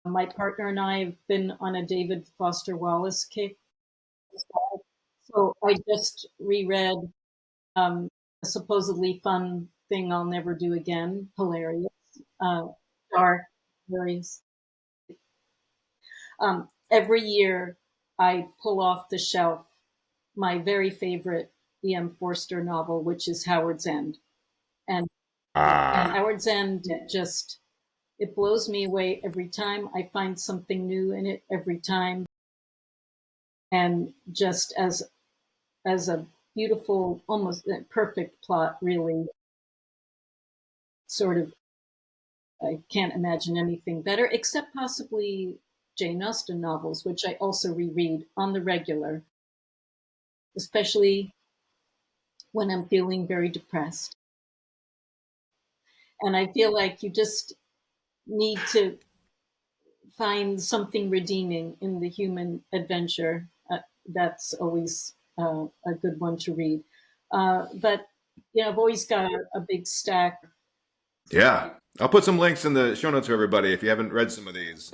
my partner and I have been on a David Foster Wallace kick. So I just reread a supposedly fun thing I'll never do again. Hilarious. Dark, hilarious. Every year I pull off the shelf my very favorite E.M. Forster novel, which is Howard's End. And, and Howard's End just, it blows me away every time. I find something new in it every time. And just as a beautiful, almost perfect plot, really sort of, I can't imagine anything better, except possibly Jane Austen novels, which I also reread on the regular, especially when I'm feeling very depressed. And I feel like you just need to find something redeeming in the human adventure. That's always a good one to read. But I've always got a big stack. Yeah. I'll put some links in the show notes for everybody if you haven't read some of these.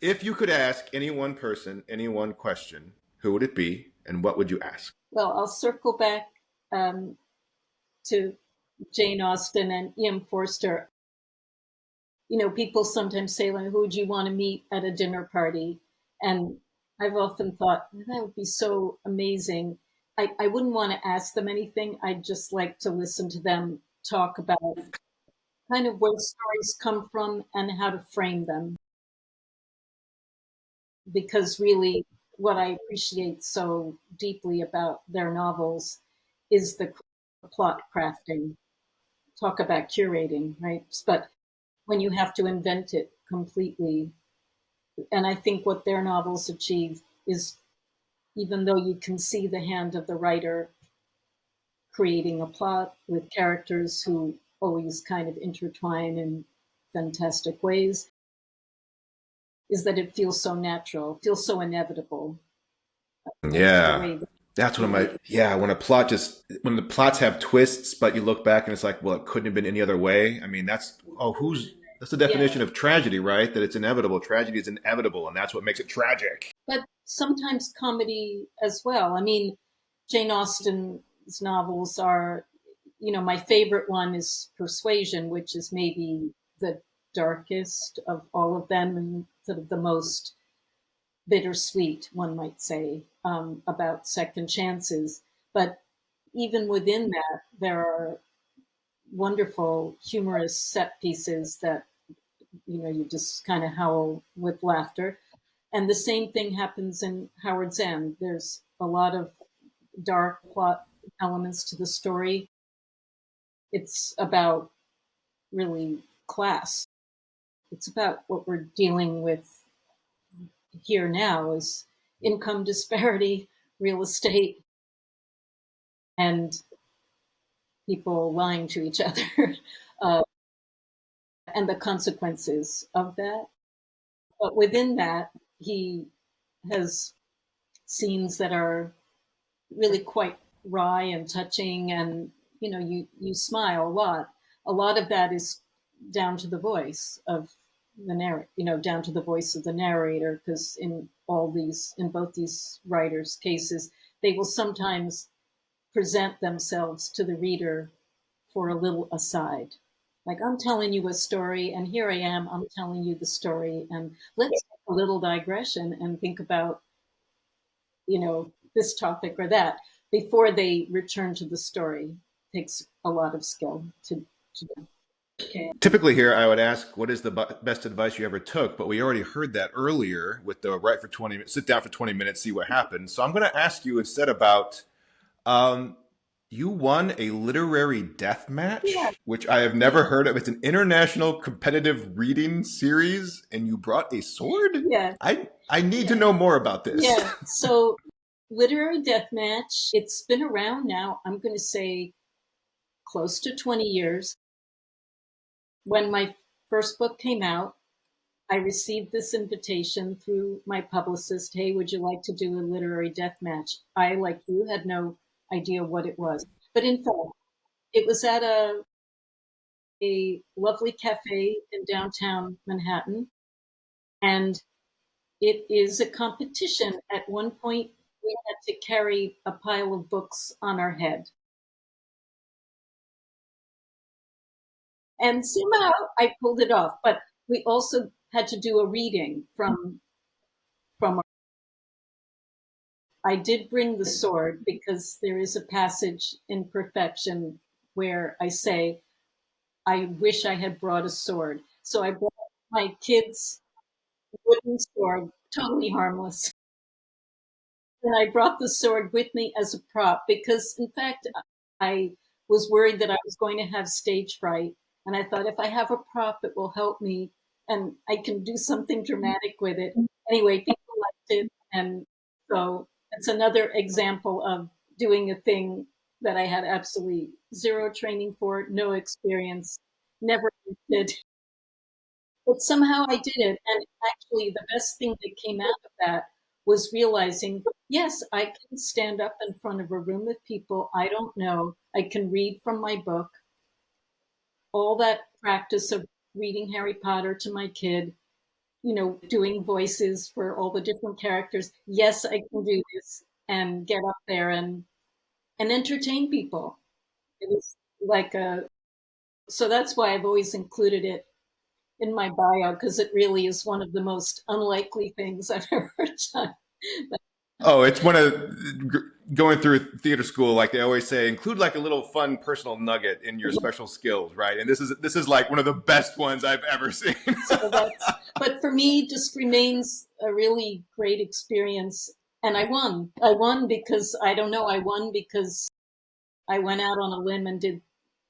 If you could ask any one person any one question, who would it be and what would you ask? Well, I'll circle back to Jane Austen and E.M. Forster. People sometimes say, like, who would you want to meet at a dinner party? And I've often thought that would be so amazing. I wouldn't want to ask them anything. I'd just like to listen to them talk about kind of where stories come from and how to frame them. Because really, what I appreciate so deeply about their novels is the plot crafting. Talk about curating, right? But when you have to invent it completely, and I think what their novels achieve is, even though you can see the hand of the writer creating a plot with characters who always kind of intertwine in fantastic ways, is that it feels so natural, feels so inevitable. The Yeah. way that, That's one of my, yeah, when the plots have twists, but you look back and it's like, well, it couldn't have been any other way. I mean, that's the yeah. definition of tragedy, right? That it's inevitable. Tragedy is inevitable, and that's what makes it tragic. But sometimes comedy as well. I mean, Jane Austen's novels are, my favorite one is Persuasion, which is maybe the darkest of all of them and sort of the most bittersweet, one might say, about second chances. But even within that, there are wonderful, humorous set pieces that, you just kind of howl with laughter. And the same thing happens in Howard's End. There's a lot of dark plot elements to the story. It's about really class. It's about what we're dealing with here now is income disparity, real estate, and people lying to each other, uh, and the consequences of that. But within that, he has scenes that are really quite wry and touching, and you smile a lot. A lot of that is down to the voice of the narrator, down to the voice of the narrator, because in both these writers' cases, they will sometimes present themselves to the reader for a little aside. Like, I'm telling you a story, and here I am, I'm telling you the story, and let's take a little digression and think about, this topic or that before they return to the story. It takes a lot of skill to do. Typically, here I would ask, "What is the best advice you ever took?" But we already heard that earlier with the write for 20 minutes, sit down for 20 minutes, see what happens. So I'm going to ask you instead about um, you won a literary death Yeah, match, which I have never heard of. It's an international competitive reading series, and you brought a sword. yeah, I need to know more about this. yeah. So, literary deathmatch, it's been around now, I'm going to say close to 20 years. When my first book came out, I received this invitation through my publicist. Hey, would you like to do a literary death match? I, like you, had no idea what it was. But in fact, it was at a lovely cafe in downtown Manhattan. And it is a competition. At one point, we had to carry a pile of books on our head. And somehow I pulled it off. But we also had to do a reading from I did bring the sword because there is a passage in Perfection where I say, I wish I had brought a sword. So I brought my kid's wooden sword, totally harmless. And I brought the sword with me as a prop because, in fact, I was worried that I was going to have stage fright. And I thought if I have a prop, it will help me and I can do something dramatic with it. Anyway, people liked it. And so it's another example of doing a thing that I had absolutely zero training for, no experience, never did. But somehow I did it. And actually, the best thing that came out of that was realizing, yes, I can stand up in front of a room of people I don't know. I can read from my book. All that practice of reading Harry Potter to my kid, doing voices for all the different characters. Yes, I can do this and get up there and entertain people. It was like so that's why I've always included it in my bio because it really is one of the most unlikely things I've ever done. Oh, it's one of going through theater school, like they always say, include like a little fun personal nugget in your special skills, right? And this is like one of the best ones I've ever seen. So but for me, just remains a really great experience. And I won. I won because, I don't know, I won because I went out on a limb and did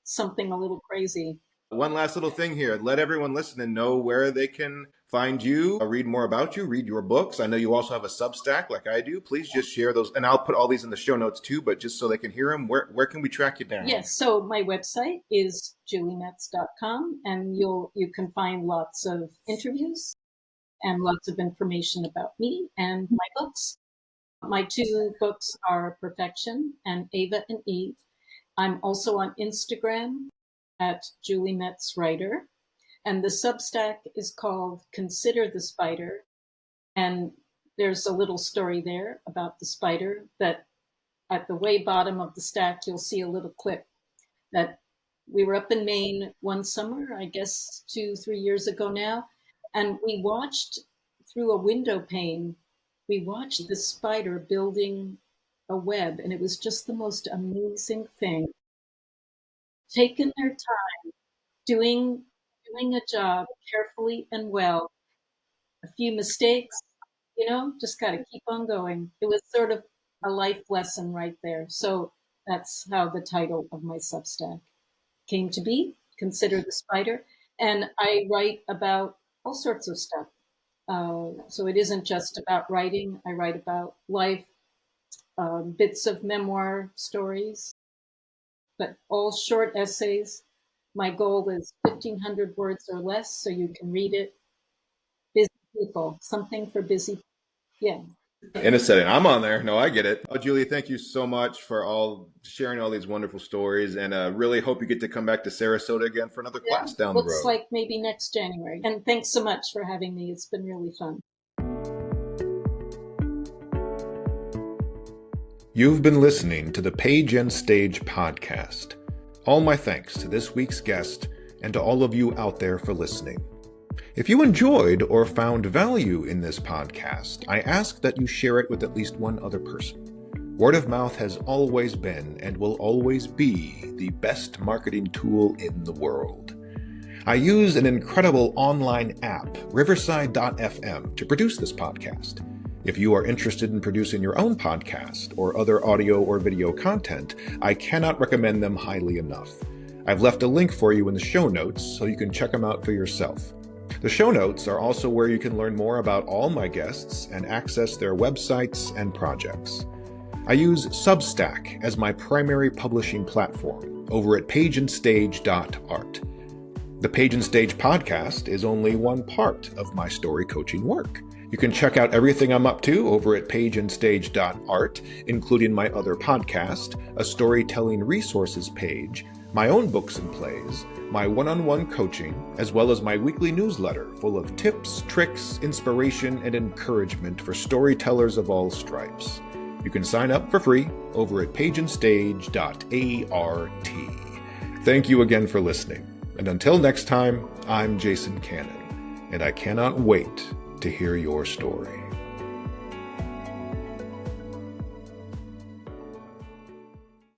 something a little crazy. One last little thing here. Let everyone listening know where they can find you, read more about you, read your books. I know you also have a Substack like I do. Please just share those. And I'll put all these in the show notes too, but just so they can hear them, where can we track you down? Yes, so my website is juliemetz.com, and you can find lots of interviews and lots of information about me and my books. My two books are Perfection and Ava and Eve. I'm also on Instagram at Julie Metz Writer. And the Substack is called Consider the Spider. And there's a little story there about the spider that at the way bottom of the stack, you'll see a little clip that we were up in Maine one summer, I guess 2-3 years ago now. And we watched through a window pane, we watched the spider building a web. And it was just the most amazing thing. Taking their time, doing a job carefully and well. A few mistakes, just got to keep on going. It was sort of a life lesson right there. So that's how the title of my Substack came to be, Consider the Spider. And I write about all sorts of stuff. So it isn't just about writing. I write about life, bits of memoir stories, but all short essays. My goal is 1,500 words or less, so you can read it. Busy people, something for busy. Yeah. In a setting, I'm on there. No, I get it. Oh, Julie, thank you so much for sharing all these wonderful stories, and really hope you get to come back to Sarasota again for another class down the road. Looks like maybe next January. And thanks so much for having me. It's been really fun. You've been listening to the Page and Stage podcast. All my thanks to this week's guest and to all of you out there for listening. If you enjoyed or found value in this podcast, I ask that you share it with at least one other person. Word of mouth has always been and will always be the best marketing tool in the world. I use an incredible online app, Riverside.fm, to produce this podcast. If you are interested in producing your own podcast or other audio or video content, I cannot recommend them highly enough. I've left a link for you in the show notes so you can check them out for yourself. The show notes are also where you can learn more about all my guests and access their websites and projects. I use Substack as my primary publishing platform over at pageandstage.art. The Page and Stage podcast is only one part of my story coaching work. You can check out everything I'm up to over at pageandstage.art, including my other podcast, a storytelling resources page, my own books and plays, my one-on-one coaching, as well as my weekly newsletter full of tips, tricks, inspiration, and encouragement for storytellers of all stripes. You can sign up for free over at pageandstage.art. Thank you again for listening. And until next time, I'm Jason Cannon, and I cannot wait to hear your story.